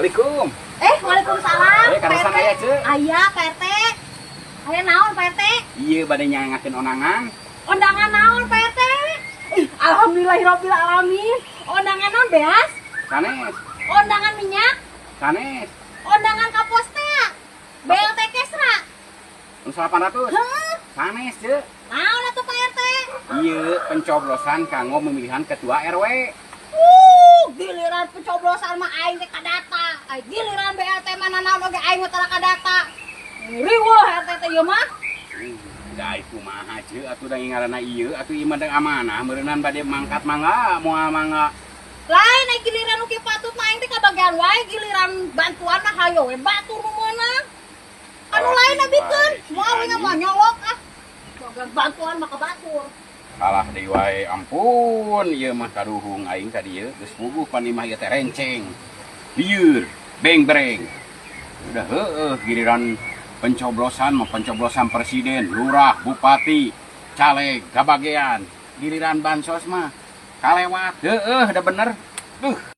Assalamualaikum. Waalaikumsalam. Karasan aya ce? Aya, Pak RT. Aya naon, Pak RT? Iya bade nyangakeun onangan. Undangan naon, Pak RT? Alhamdulillahirabbil alamin. Undangan naon beas? Sanes, Undangan minyak? sanes. Undangan kaposta? BLT Kesra? 800. Heuh, Sanes ce? naon atuh Pak RT? Iya pencoblosan kanggo pemilihan ketua RW. Giliran pencoblosan mah aing teh kadata. Giliran BLT mana naon oge aing teh kadata. Riweuh RT teh ieu mah. Da itu kumaha ce atuh da ngaranna ieu atuh ieu mah da amanah meureunnan bade mangkat mangga moal mangga. Lain giliran nu kieu patut mah aing teh kabagian wae giliran bantuan mah hayo we batur nu meunang. Anu lain abikeun, moal we mah nyolok ah. Bagian bantuan mah ka batur. Kalah deui wae ampun ieu mah kaduhung aing ka dieu geus puguh pan imah ieu teh renceng. Lieur, beng-breng. Udah heueuh giliran pencoblosan mah pencoblosan presiden, lurah, bupati, caleg, kabagean. Giliran bansos mah kalewat. Heueuh da bener. Duh.